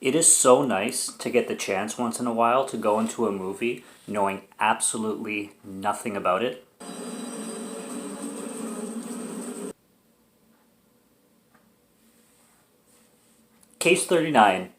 It is so nice to get the chance once in a while to go into a movie knowing absolutely nothing about it. Case 39.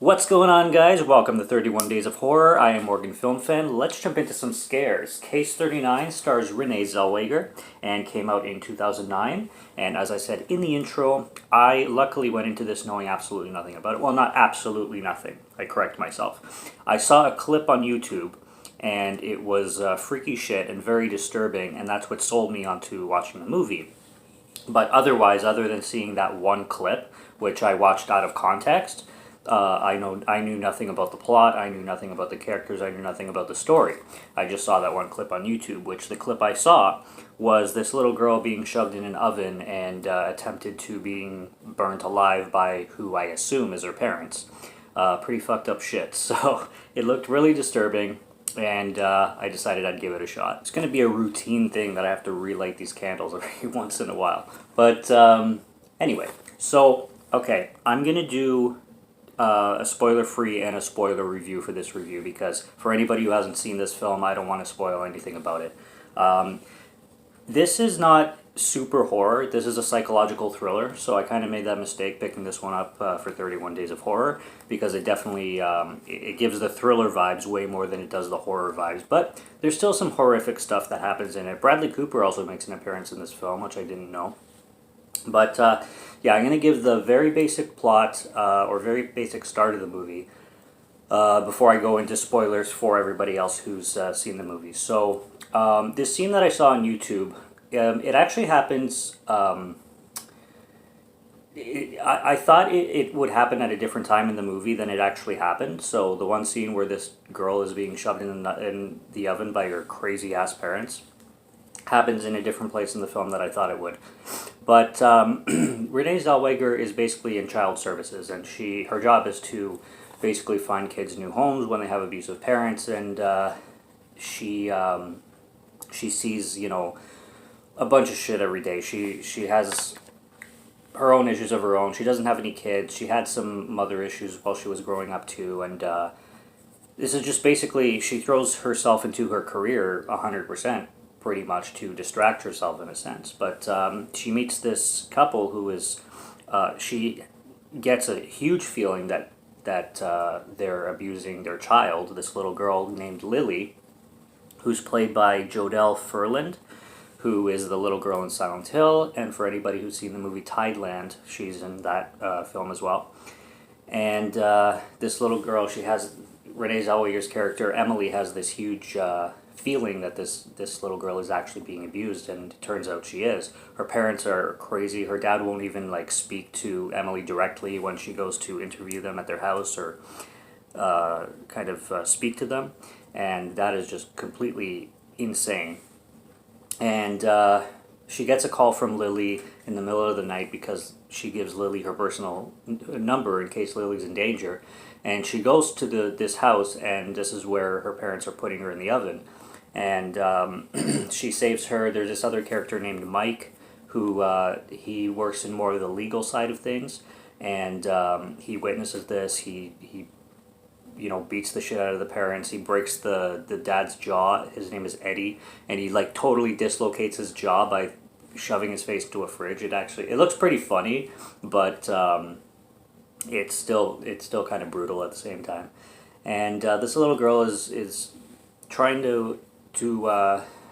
What's going on, guys? Welcome to 31 Days of Horror. I am Morgan Film Fan. Let's jump into some scares. Case 39 stars Renee Zellweger and came out in 2009. And as I said in the intro, I luckily went into this knowing absolutely nothing about it. Well, not absolutely nothing. I correct myself. I saw a clip on YouTube and it was freaky shit and very disturbing, and that's what sold me onto watching the movie. But otherwise, other than seeing that one clip, which I watched out of context, I knew nothing about the plot. I knew nothing about the characters. I knew nothing about the story. I just saw that one clip on YouTube, which the clip I saw was this little girl being shoved in an oven and attempted to being burnt alive by who I assume is her parents. Pretty fucked up shit. So it looked really disturbing, and I decided I'd give it a shot. It's going to be a routine thing that I have to relight these candles every once in a while. But anyway, so okay, I'm going to do a spoiler-free and a spoiler review for this review, because for anybody who hasn't seen this film, I don't want to spoil anything about it. This is not super horror. This is a psychological thriller, so I kind of made that mistake picking this one up for 31 Days of Horror, because it definitely it gives the thriller vibes way more than it does the horror vibes, but there's still some horrific stuff that happens in it. Bradley Cooper also makes an appearance in this film, which I didn't know. But yeah, I'm going to give the very basic plot or very basic start of the movie before I go into spoilers for everybody else who's seen the movie. So this scene that I saw on YouTube, it actually happens. I thought it would happen at a different time in the movie than it actually happened. So the one scene where this girl is being shoved in the oven by her crazy ass parents happens in a different place in the film than I thought it would. But Renee Zellweger is basically in child services, and her job is to basically find kids new homes when they have abusive parents, and she sees, you know, a bunch of shit every day. She has her own issues of her own. She doesn't have any kids. She had some mother issues while she was growing up too, and this is just basically, she throws herself into her career 100%. Pretty much to distract herself in a sense. But she meets this couple who is, she gets a huge feeling that they're abusing their child, this little girl named Lily, who's played by Jodelle Ferland, who is the little girl in Silent Hill, and for anybody who's seen the movie Tideland, she's in that film as well. And this little girl, Renee Zellweger's character, Emily, has this huge feeling that this little girl is actually being abused, and it turns out she is. Her parents are crazy. Her dad won't even speak to Emily directly when she goes to interview them at their house or speak to them, and that is just completely insane. And she gets a call from Lily in the middle of the night because she gives Lily her personal number in case Lily's in danger, and she goes to this house, and this is where her parents are putting her in the oven. And she saves her. There's this other character named Mike who he works in more of the legal side of things, and he witnesses this. He beats the shit out of the parents. He breaks the dad's jaw. His name is Eddie, and he totally dislocates his jaw by shoving his face into a fridge. It looks pretty funny, but it's still kind of brutal at the same time. And this little girl is trying to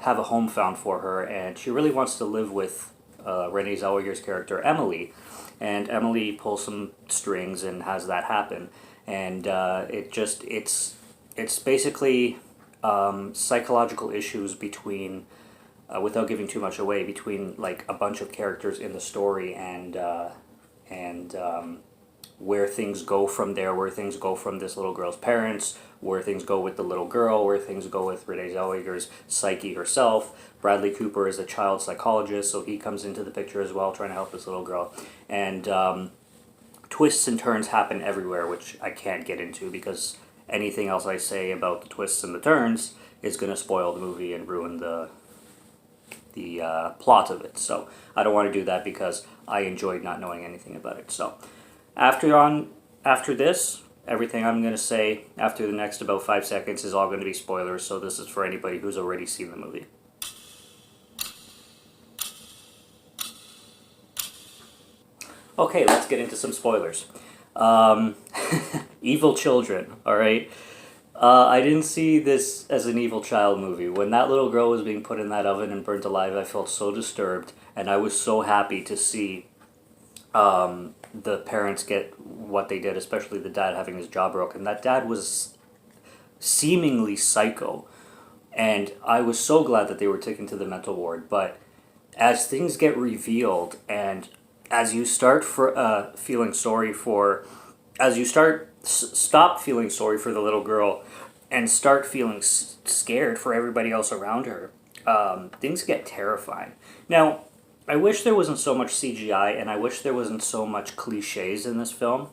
have a home found for her, and she really wants to live with Renee Zellweger's character Emily, and Emily pulls some strings and has that happen, and it's basically psychological issues between, without giving too much away, between like a bunch of characters in the story, and where things go from there, where things go from this little girl's parents, where things go with the little girl, where things go with Renee Zellweger's psyche herself. Bradley Cooper is a child psychologist, so he comes into the picture as well, trying to help this little girl. And twists and turns happen everywhere, which I can't get into because anything else I say about the twists and the turns is going to spoil the movie and ruin the plot of it. So I don't want to do that because I enjoyed not knowing anything about it. So after this, everything I'm going to say after the next about 5 seconds is all going to be spoilers, so this is for anybody who's already seen the movie. Okay, let's get into some spoilers. Evil children, alright? I didn't see this as an evil child movie. When that little girl was being put in that oven and burnt alive, I felt so disturbed, and I was so happy to see the parents get what they did, especially the dad having his jaw broken. That dad was seemingly psycho, and I was so glad that they were taken to the mental ward. But as things get revealed, and as you start feeling sorry for, as you stop feeling sorry for the little girl, and start feeling scared for everybody else around her, things get terrifying. Now, I wish there wasn't so much CGI, and I wish there wasn't so much cliches in this film,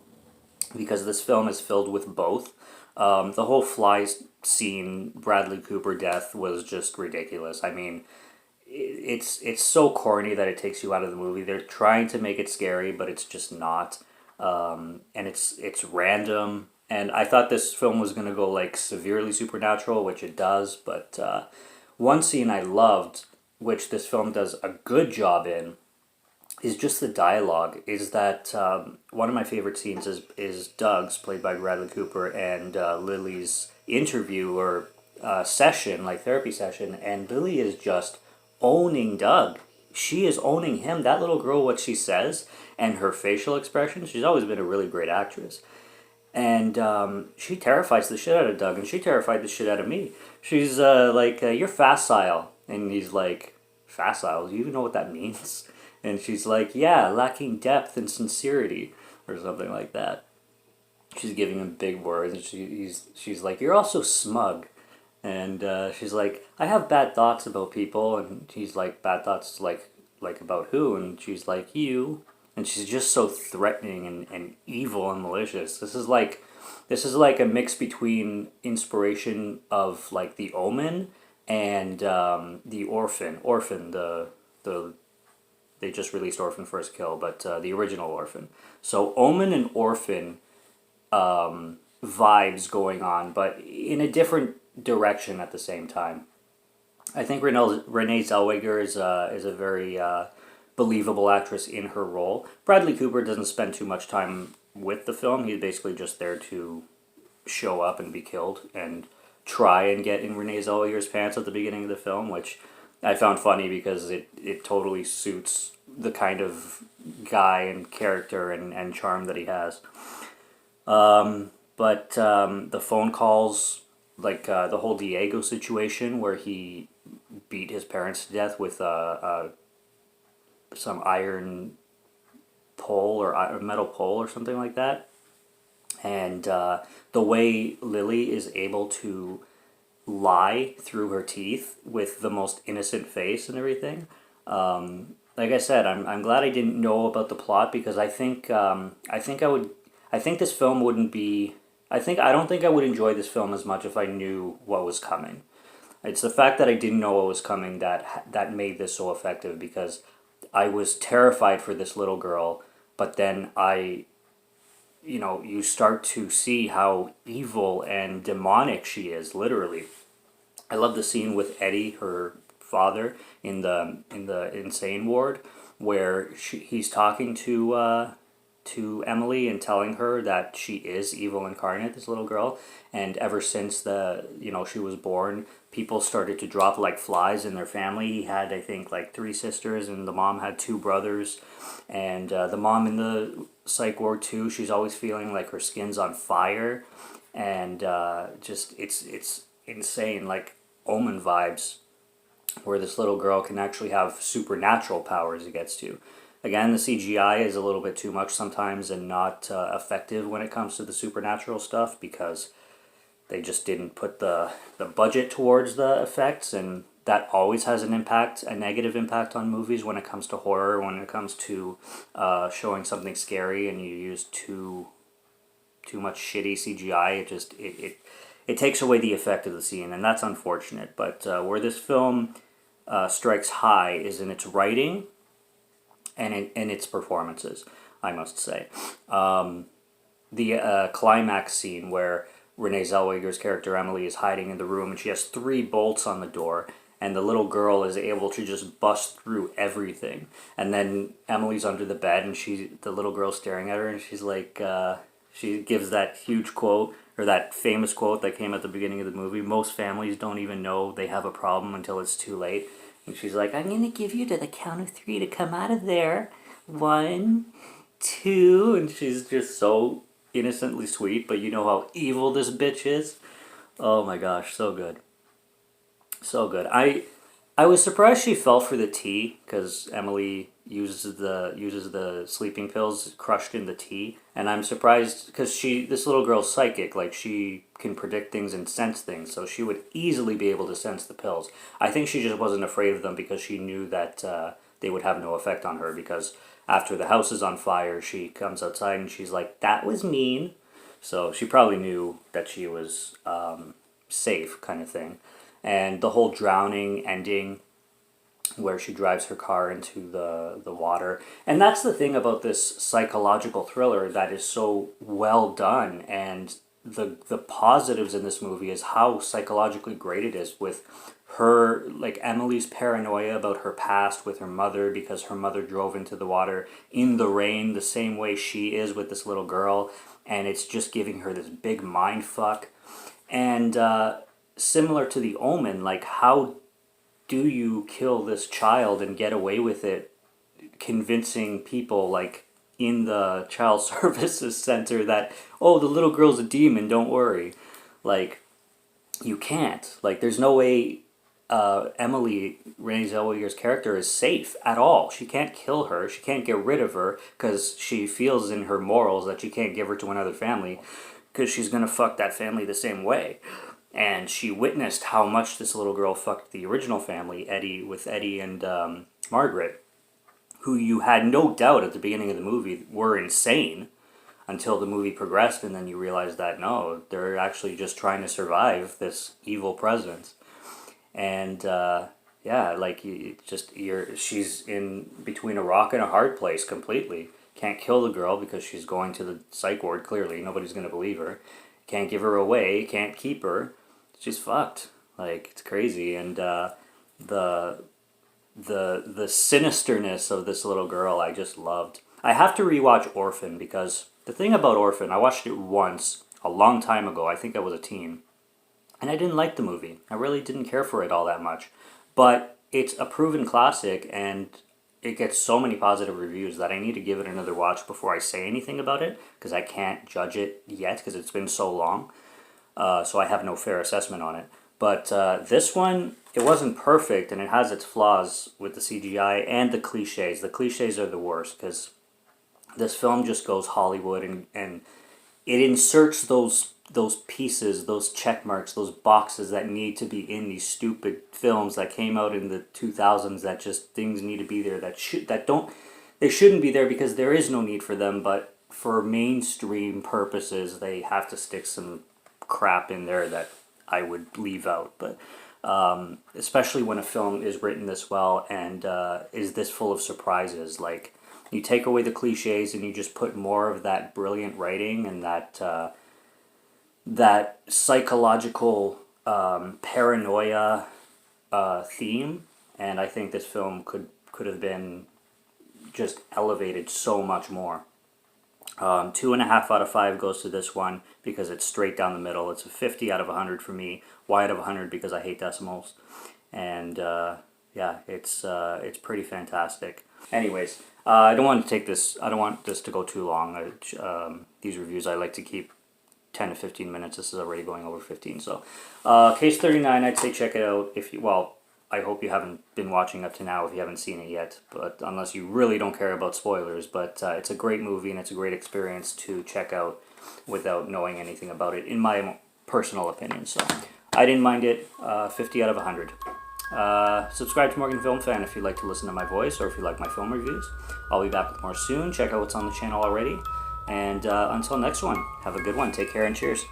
because this film is filled with both. The whole fly scene, Bradley Cooper death, was just ridiculous. I mean, it's so corny that it takes you out of the movie. They're trying to make it scary, but it's just not. And it's random. And I thought this film was going to go like severely supernatural, which it does. But one scene I loved, which this film does a good job in, is just the dialogue. Is that one of my favorite scenes is Doug's, played by Bradley Cooper, and Lily's interview or session, like therapy session, and Lily is just owning Doug. She is owning him. That little girl, what she says, and her facial expressions, she's always been a really great actress. And she terrifies the shit out of Doug, and she terrified the shit out of me. She's like, you're facile. And he's like, facile? Do you even know what that means? And she's like, yeah, lacking depth and sincerity, or something like that. She's giving him big words, and she's like, you're also smug. And she's like, I have bad thoughts about people, and he's like, bad thoughts like about who? And she's like, you. And she's just so threatening and evil and malicious. This is like a mix between inspiration of like The Omen and The Orphan. Orphan, the they just released Orphan First Kill, but the original Orphan. So Omen and Orphan vibes going on, but in a different direction at the same time. I think Renee Zellweger is a very believable actress in her role. Bradley Cooper doesn't spend too much time with the film. He's basically just there to show up and be killed and try and get in Renee Zellweger's pants at the beginning of the film, which I found funny because it totally suits the kind of guy and character and charm that he has. But the phone calls, like the whole Diego situation where he beat his parents to death with some iron pole or metal pole or something like that. And the way Lily is able to lie through her teeth with the most innocent face and everything. Like I said, I'm glad I didn't know about the plot, because I think this film wouldn't be. I don't think I would enjoy this film as much if I knew what was coming. It's the fact that I didn't know what was coming that made this so effective, because I was terrified for this little girl, but then you start to see how evil and demonic she is, literally. I love the scene with Eddie, her father, in the insane ward, where he's talking to to Emily and telling her that she is evil incarnate, this little girl. And ever since she was born, people started to drop like flies in their family. He had, I think, like three sisters, and the mom had two brothers. And the mom in the psych ward too, she's always feeling like her skin's on fire. And just, it's insane, like Omen vibes, where this little girl can actually have supernatural powers it gets to. Again, the CGI is a little bit too much sometimes and not effective when it comes to the supernatural stuff, because they just didn't put the budget towards the effects, and that always has an impact, a negative impact on movies when it comes to horror, when it comes to showing something scary and you use too much shitty CGI. It takes away the effect of the scene, and that's unfortunate. But where this film strikes high is in its writing and in its performances, I must say. The climax scene where Renee Zellweger's character Emily is hiding in the room and she has three bolts on the door, and the little girl is able to just bust through everything. And then Emily's under the bed and the little girl's staring at her, and she's like, she gives that huge quote, or that famous quote that came at the beginning of the movie: most families don't even know they have a problem until it's too late. And she's like, I'm going to give you to the count of three to come out of there. 1, 2, and she's just so innocently sweet, but you know how evil this bitch is. Oh my gosh, so good. So good. I was surprised she fell for the tea, because Emily uses the sleeping pills crushed in the tea, and I'm surprised because this little girl's psychic, like she can predict things and sense things, so she would easily be able to sense the pills. I think she just wasn't afraid of them because she knew that they would have no effect on her, because after the house is on fire, she comes outside and she's like, that was mean. So she probably knew that she was safe, kind of thing. And the whole drowning ending, where she drives her car into the water. And that's the thing about this psychological thriller that is so well done. And the positives in this movie is how psychologically great it is, with her, like Emily's paranoia about her past with her mother, because her mother drove into the water in the rain the same way she is with this little girl. And it's just giving her this big mind fuck. And similar to The Omen, like, how do you kill this child and get away with it, convincing people like in the child services center that, oh, the little girl's a demon, don't worry. Like, you can't. Like, there's no way Emily, Renee Zellweger's character, is safe at all. She can't kill her. She can't get rid of her because she feels in her morals that she can't give her to another family, because she's going to fuck that family the same way. And she witnessed how much this little girl fucked the original family, Eddie and Margaret, who you had no doubt at the beginning of the movie were insane, until the movie progressed, and then you realize that no, they're actually just trying to survive this evil presence. And yeah, like, she's in between a rock and a hard place completely. Can't kill the girl because she's going to the psych ward. Clearly, nobody's gonna believe her. Can't give her away. Can't keep her. She's fucked. Like, it's crazy. And the sinisterness of this little girl, I just loved. I have to rewatch Orphan, because the thing about Orphan, I watched it once a long time ago. I think I was a teen, and I didn't like the movie. I really didn't care for it all that much. But it's a proven classic, and it gets so many positive reviews that I need to give it another watch before I say anything about it, because I can't judge it yet because it's been so long. So I have no fair assessment on it. But this one, it wasn't perfect, and it has its flaws with the CGI and the cliches. The cliches are the worst, because this film just goes Hollywood, and it inserts those pieces, those check marks, those boxes that need to be in these stupid films that came out in the 2000s, that just things need to be there they shouldn't be there because there is no need for them, but for mainstream purposes they have to stick some crap in there that I would leave out. But especially when a film is written this well and is this full of surprises, like, you take away the cliches and you just put more of that brilliant writing and that psychological paranoia theme, and I think this film could have been just elevated so much more. 2.5 out of 5 goes to this one because it's straight down the middle. It's a 50 out of 100 for me. Why out of 100? Because I hate decimals. And yeah, it's pretty fantastic. Anyways, I don't want this to go too long. These reviews I like to keep 10 to 15 minutes. This is already going over 15. So, Case 39, I'd say check it out. I hope you haven't been watching up to now if you haven't seen it yet, but unless you really don't care about spoilers. But it's a great movie and it's a great experience to check out without knowing anything about it, in my personal opinion. So I didn't mind it. 50 out of 100. Subscribe to Morgan Film Fan if you'd like to listen to my voice or if you like my film reviews. I'll be back with more soon. Check out what's on the channel already. And until next one, have a good one. Take care and cheers.